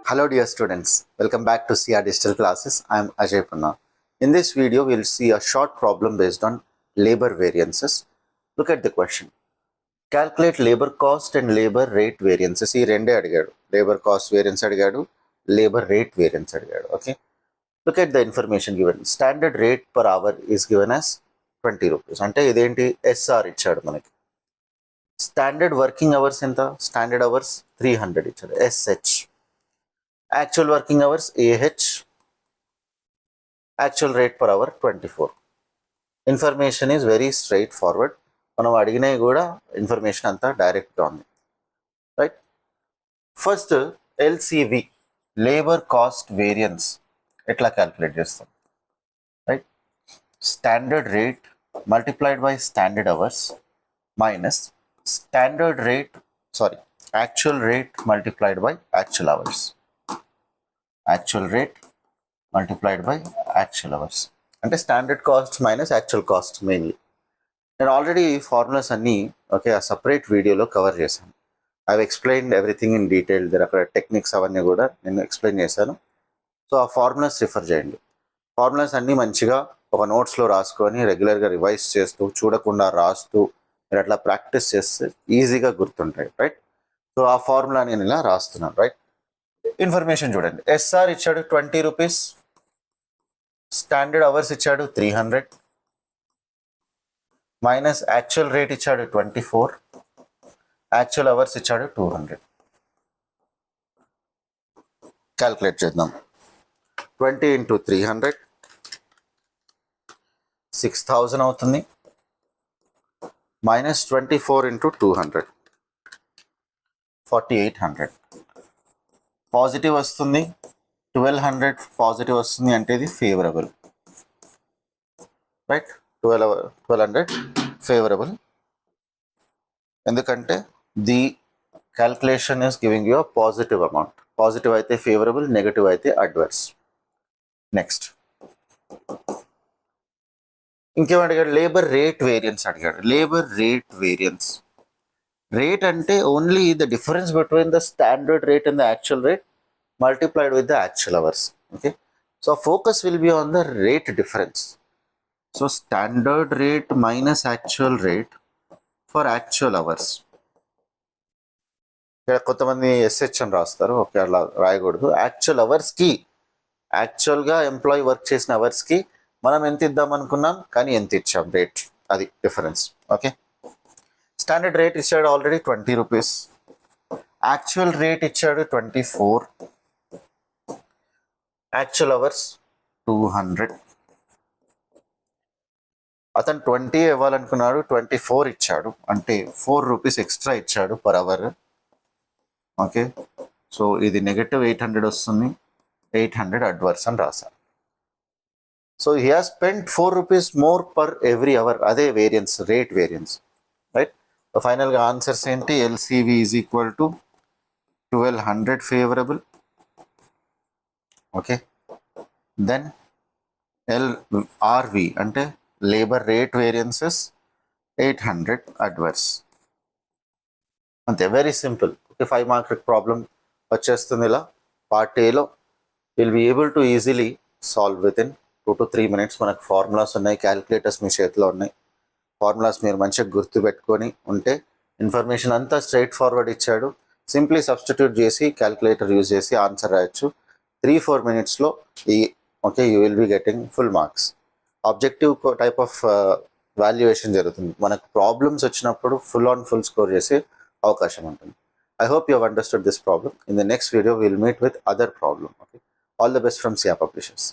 Hello dear students, welcome back to CR Digital Classes. I am Ajay Panna. In this video, we will see a short problem based on labor variances. Look at the question. Calculate labor cost and labor rate variances. ఈ రెండే అడిగాడు. Labor cost variance అడిగాడు, labor rate variance అడిగాడు. Okay. Look at the information given. Standard rate per hour is given as 20 rupees. అంటే ఇదేంటి SR ఇచ్చాడు మనకి. Standard working hours ఎంత? స్టాండర్డ్ అవర్స్ 300 ఇచ్చాడు. SH. Actual working hours AH, actual rate per hour 24. Information is very straightforward. మనం అడిగినవి కూడా information అంతా డైరెక్ట్గా ఉంది, right. First LCV, labour cost variance ఎట్లా క్యాల్కులేట్ చేస్తాం, right. Standard rate multiplied by standard hours minus standard rate actual rate multiplied by actual hours. Actual rate multiplied by actual hours అంటే standard cost minus actual cost mainly. నేను already formulas అన్నీ ఆ separate వీడియోలో cover చేశాను. I explained everything in detail. అక్కడ techniques అవన్నీ కూడా నేను ఎక్స్ప్లెయిన్ చేశాను. సో ఆ ఫార్ములాస్ రిఫర్ చేయండి. ఫార్ములాస్ అన్నీ మంచిగా ఒక నోట్స్లో రాసుకొని రెగ్యులర్గా రివైజ్ చేస్తూ చూడకుండా రాస్తూ మీరు అట్లా ప్రాక్టీస్ చేస్తే ఈజీగా గుర్తుంటాయి, రైట్. సో ఆ ఫార్ములా నేను ఇలా రాస్తున్నాను, రైట్. ఇన్ఫర్మేషన్ చూడండి. SR ఇచ్చాడు 20 రూపీస్, స్టాండర్డ్ అవర్స్ ఇచ్చాడు 300 మైనస్ యాక్చువల్ రేట్ ఇచ్చాడు 24, యాక్చువల్ అవర్స్ ఇచ్చాడు 200. క్యాల్కులేట్ చేద్దాం. 20 ఇంటూ 300 6000 అవుతుంది, మైనస్ 24 ఇంటూ 200 4800. పాజిటివ్ వస్తుంది, 1200 పాజిటివ్ వస్తుంది అంటే ఇది ఫేవరబుల్, రైట్. 1200 ఫేవరబుల్ ఎందుకంటే the calculation is giving you a positive amount. Positive అయితే ఫేవరబుల్, నెగటివ్ అయితే అడ్వర్స్. నెక్స్ట్ ఇంకేం అడిగాడు? లేబర్ రేట్ వేరియన్స్ అడిగాడు. లేబర్ రేట్ వేరియన్స్, రేట్ అంటే only the difference between the standard rate and the actual rate multiplied with the actual hours. Okay, so focus will be on the rate difference. So standard rate minus actual rate for actual hours. ఇక్కడ కొంతమంది SH అని రాస్తారు, okay అలా రాయకూడదు. Actual అవర్స్కి, యాక్చువల్గా employee work చేసిన అవర్స్కి మనం ఎంత ఇద్దాం అనుకున్నాం కానీ ఎంత ఇచ్చాం రేట్, అది డిఫరెన్స్. ఓకే, స్టాండర్డ్ రేట్ ఇచ్చాడు ఆల్రెడీ 20 రూపీస్, యాక్చువల్ రేట్ ఇచ్చాడు 24, యాక్చువల్ అవర్స్ 200. అతను 20 ఇవ్వాలనుకున్నాడు, 24 ఇచ్చాడు, అంటే 4 రూపీస్ ఎక్స్ట్రా ఇచ్చాడు పర్ అవర్. ఓకే, సో ఇది నెగటివ్ 800 వస్తుంది, 800 అడ్వర్స్ అని రాశాను. So he has spend 4 rupees more per every hour. అదే వేరియన్స్, రేట్ వేరియన్స్, రైట్. ఫైనల్గా ఆన్సర్స్ ఏంటి? LCV is equal to 1200 favourable. Okay, then LRV అంటే లేబర్ రేట్ వేరియన్సెస్ 800 అడ్వర్స్. అంతే, very simple. Okay, 5 mark problem వచ్చేస్తుంది ఇలా. Part ఏలో will be able to easily solve with in 2 to 3 minutes. మనకు formulas ఉన్నాయి, calculators మీ చేతిలో ఉన్నాయి. ఫార్ములాస్ మీరు మంచిగా గుర్తుపెట్టుకొని ఉంటే ఇన్ఫర్మేషన్ అంతా స్ట్రైట్ ఫార్వర్డ్ ఇచ్చాడు. సింప్లీ సబ్స్టిట్యూట్ చేసి క్యాలిక్యులేటర్ యూజ్ చేసి ఆన్సర్ రాయొచ్చు. 3-4 minutesలో you will be getting full marks. Objective type of valuation జరుగుతుంది. మనకు ప్రాబ్లమ్స్ వచ్చినప్పుడు ఫుల్ స్కోర్ చేసే అవకాశం ఉంటుంది. I hope you have understood this problem. In the next video, we will meet with other problem. Okay, all the best from CR Publishers.